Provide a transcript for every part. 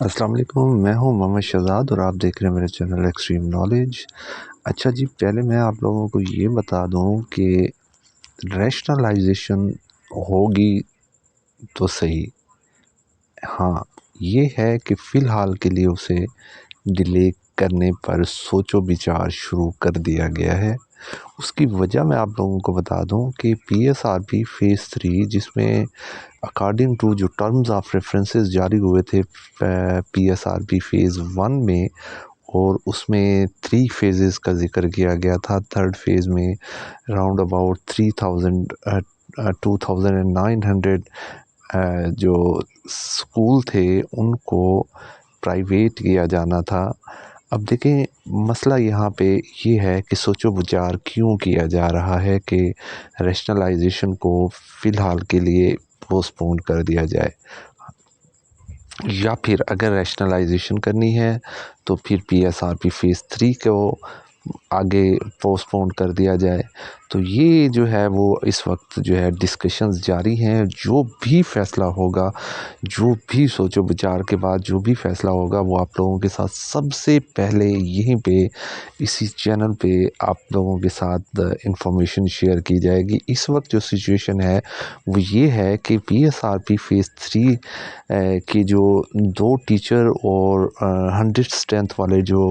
السلام علیکم، میں ہوں محمد شہزاد اور آپ دیکھ رہے ہیں میرے چینل ایکسٹریم نالج۔ اچھا جی، پہلے میں آپ لوگوں کو یہ بتا دوں کہ ریشنلائزیشن ہوگی تو صحیح، ہاں یہ ہے کہ فی الحال کے لیے اسے ڈیلے کرنے پر سوچ و بچار شروع کر دیا گیا ہے۔ اس کی وجہ میں آپ لوگوں کو بتا دوں کہ P S R P phase 3 جس میں اکارڈنگ ٹو جو ٹرمز آف ریفرنسز جاری ہوئے تھے P S R P phase 1 میں، اور اس میں 3 فیزز کا ذکر کیا گیا تھا۔ تھرڈ فیز میں راؤنڈ اباؤٹ 2900 جو اسکول تھے ان کو پرائیویٹ کیا جانا تھا۔ اب دیکھیں مسئلہ یہاں پہ یہ ہے کہ سوچ و بچار کیوں کیا جا رہا ہے کہ ریشنلائزیشن کو فی الحال کے لیے پوسٹ پون کر دیا جائے، یا پھر اگر ریشنلائزیشن کرنی ہے تو پھر P S R P phase 3 کو آگے پوسٹ پون کر دیا جائے۔ تو یہ جو ہے وہ اس وقت جو ہے ڈسکشنز جاری ہیں۔ جو بھی فیصلہ ہوگا، جو بھی سوچ و بچار کے بعد جو بھی فیصلہ ہوگا، وہ آپ لوگوں کے ساتھ سب سے پہلے یہیں پہ اسی چینل پہ آپ لوگوں کے ساتھ انفارمیشن شیئر کی جائے گی۔ اس وقت جو سچویشن ہے وہ یہ ہے کہ P S R P phase 3 کی جو 2 ٹیچر اور 100 اسٹرینتھ والے جو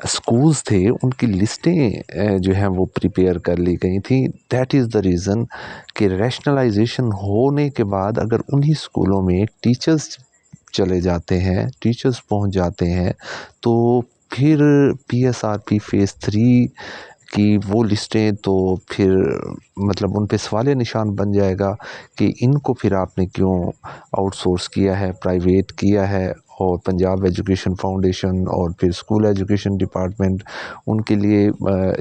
اسکولز تھے ان کی لسٹیں جو ہیں وہ پریپیئر کر لی گئی تھیں۔ دیٹ از دا ریزن کہ ریشنلائزیشن ہونے کے بعد اگر انہی اسکولوں میں ٹیچرز چلے جاتے ہیں، ٹیچرز پہنچ جاتے ہیں، تو پھر P S R P phase 3 کی وہ لسٹیں تو پھر مطلب ان پہ سوال نشان بن جائے گا کہ ان کو پھر آپ نے کیوں آؤٹ سورس کیا ہے، پرائیویٹ کیا ہے۔ اور پنجاب ایجوکیشن فاؤنڈیشن اور پھر اسکول ایجوکیشن ڈپارٹمنٹ ان کے لیے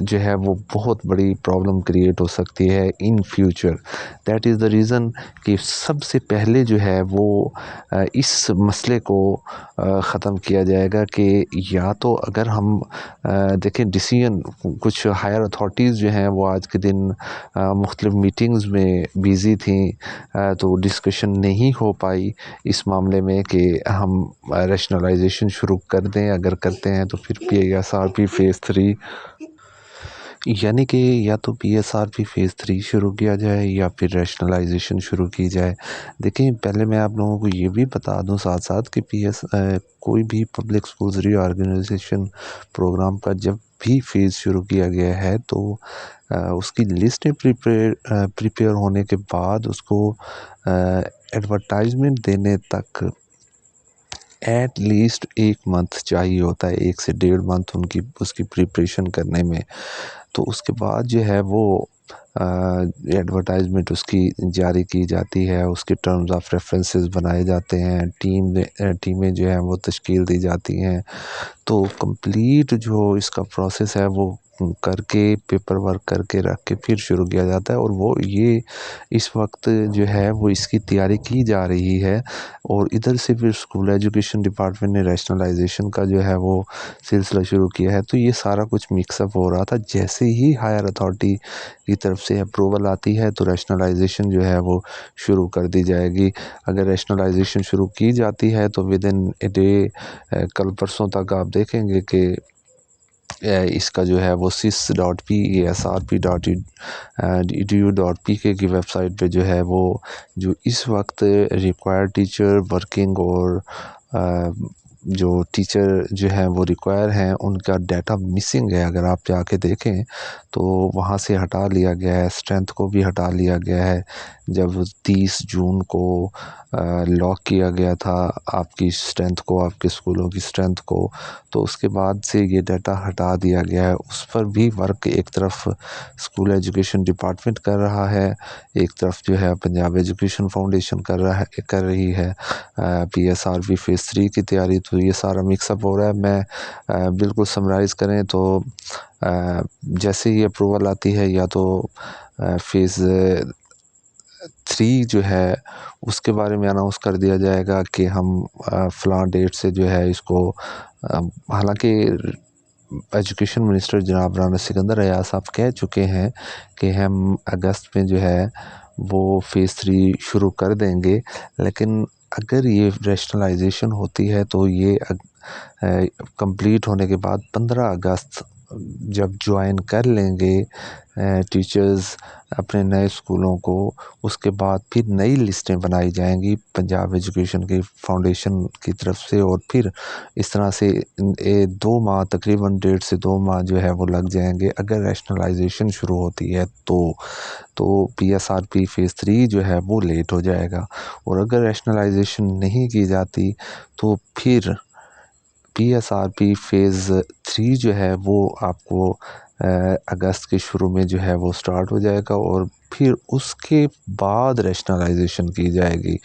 جو ہے وہ بہت بڑی پرابلم کریٹ ہو سکتی ہے in future. That is the reason کہ سب سے پہلے جو ہے وہ اس مسئلے کو ختم کیا جائے گا کہ یا تو اگر ہم دیکھیں ڈیسیژن کچھ ہائر اتھارٹیز جو ہیں وہ آج کے دن مختلف میٹنگز میں بیزی تھیں، تو ڈسکشن نہیں ہو پائی اس معاملے میں کہ ہم ریشنلائزیشن شروع کر دیں۔ اگر کرتے ہیں تو پھر P S R P phase 3 یعنی کہ یا تو P S R P phase 3 شروع کیا جائے یا پھر ریشنلائزیشن شروع کی جائے۔ دیکھیں پہلے میں آپ لوگوں کو یہ بھی بتا دوں ساتھ ساتھ کہ کوئی بھی پبلک اسکولز ری آرگنائزیشن پروگرام کا جب بھی فیز شروع کیا گیا ہے تو اس کی لسٹیں پریپیئر ہونے کے بعد اس کو ایڈورٹائزمنٹ دینے تک ایٹ لیسٹ 1 منتھ چاہیے ہوتا ہے، 1 سے 1.5 منتھ اس کی پریپریشن کرنے میں۔ تو اس کے بعد جو ہے وہ ایڈورٹائزمنٹ اس کی جاری کی جاتی ہے، اس کے ٹرمز آف ریفرنسز بنائے جاتے ہیں، ٹیمیں جو ہیں وہ تشکیل دی جاتی ہیں۔ تو کمپلیٹ جو اس کا پروسیس ہے وہ کر کے پیپر ورک کر کے رکھ کے پھر شروع کیا جاتا ہے، اور وہ یہ اس وقت جو ہے وہ اس کی تیاری کی جا رہی ہے۔ اور ادھر سے پھر اسکول ایجوکیشن ڈپارٹمنٹ نے ریشنلائزیشن کا جو ہے وہ سلسلہ شروع کیا ہے۔ تو یہ سارا کچھ مکس اپ ہو رہا تھا۔ جیسے ہی ہائر اتھارٹی کی طرف سے اپروول آتی ہے تو ریشنلائزیشن جو ہے وہ شروع کر دی جائے گی۔ اگر ریشنلائزیشن شروع کی جاتی ہے تو ودن اے ڈے کل پرسوں تک آپ دیکھیں گے کہ اس کا جو ہے وہ sis.p.asrp.edu.pk کی ویب سائٹ پہ جو ہے وہ جو اس وقت ریکوائرڈ ٹیچر ورکنگ اور جو ٹیچر جو ہیں وہ ریکوائر ہیں ان کا ڈیٹا مسنگ ہے۔ اگر آپ جا کے دیکھیں تو وہاں سے ہٹا لیا گیا ہے، اسٹرینتھ کو بھی ہٹا لیا گیا ہے۔ جب 30 جون کو لاک کیا گیا تھا آپ کی اسٹرینتھ کو، آپ کے اسکولوں کی اسٹرینتھ کو، تو اس کے بعد سے یہ ڈیٹا ہٹا دیا گیا ہے۔ اس پر بھی ورک ایک طرف اسکول ایجوکیشن ڈپارٹمنٹ کر رہا ہے، ایک طرف جو ہے پنجاب ایجوکیشن فاؤنڈیشن کر رہی ہے P S R P phase 3 کی تیاری۔ تو یہ سارا مکس اپ ہو رہا ہے۔ میں بالکل سمرائز کریں تو جیسے ہی اپروول آتی ہے یا تو فیز 3 جو ہے اس کے بارے میں اناؤنس کر دیا جائے گا کہ ہم فلاں ڈیٹ سے جو ہے اس کو، حالانکہ ایجوکیشن منسٹر جناب رانا سکندر ایاز صاحب کہہ چکے ہیں کہ ہم اگست میں جو ہے وہ فیز 3 شروع کر دیں گے، لیکن اگر یہ ریشنلائزیشن ہوتی ہے تو یہ کمپلیٹ ہونے کے بعد 15 اگست جب جوائن کر لیں گے ٹیچرز اپنے نئے اسکولوں کو، اس کے بعد پھر نئی لسٹیں بنائی جائیں گی پنجاب ایجوکیشن کی فاؤنڈیشن کی طرف سے، اور پھر اس طرح سے 2 ماہ تقریباً 1.5 سے 2 ماہ جو ہے وہ لگ جائیں گے اگر ریشنلائزیشن شروع ہوتی ہے تو P S R P phase 3 جو ہے وہ لیٹ ہو جائے گا، اور اگر ریشنلائزیشن نہیں کی جاتی تو پھر P S R P phase 3 جو ہے وہ آپ کو اگست کے شروع میں جو ہے وہ سٹارٹ ہو جائے گا، اور پھر اس کے بعد ریشنلائزیشن کی جائے گی۔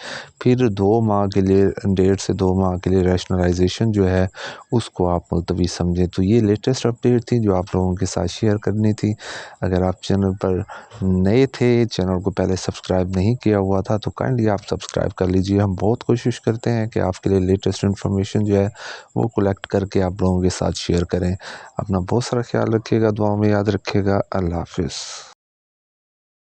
پھر 2 ماہ کے لیے 1.5 سے 2 ماہ کے لیے ریشنلائزیشن جو ہے اس کو آپ ملتوی سمجھیں۔ تو یہ لیٹسٹ اپڈیٹ تھی جو آپ لوگوں کے ساتھ شیئر کرنی تھی۔ اگر آپ چینل پر نئے تھے، چینل کو پہلے سبسکرائب نہیں کیا ہوا تھا تو کائنڈلی آپ سبسکرائب کر لیجئے۔ ہم بہت کوشش کرتے ہیں کہ آپ کے لیے لیٹسٹ انفارمیشن جو ہے وہ کلیکٹ کر کے آپ لوگوں کے ساتھ شیئر کریں۔ اپنا بہت سارا خیال رکھیے گا، دعاؤں میں یاد رکھیے گا۔ اللہ حافظ۔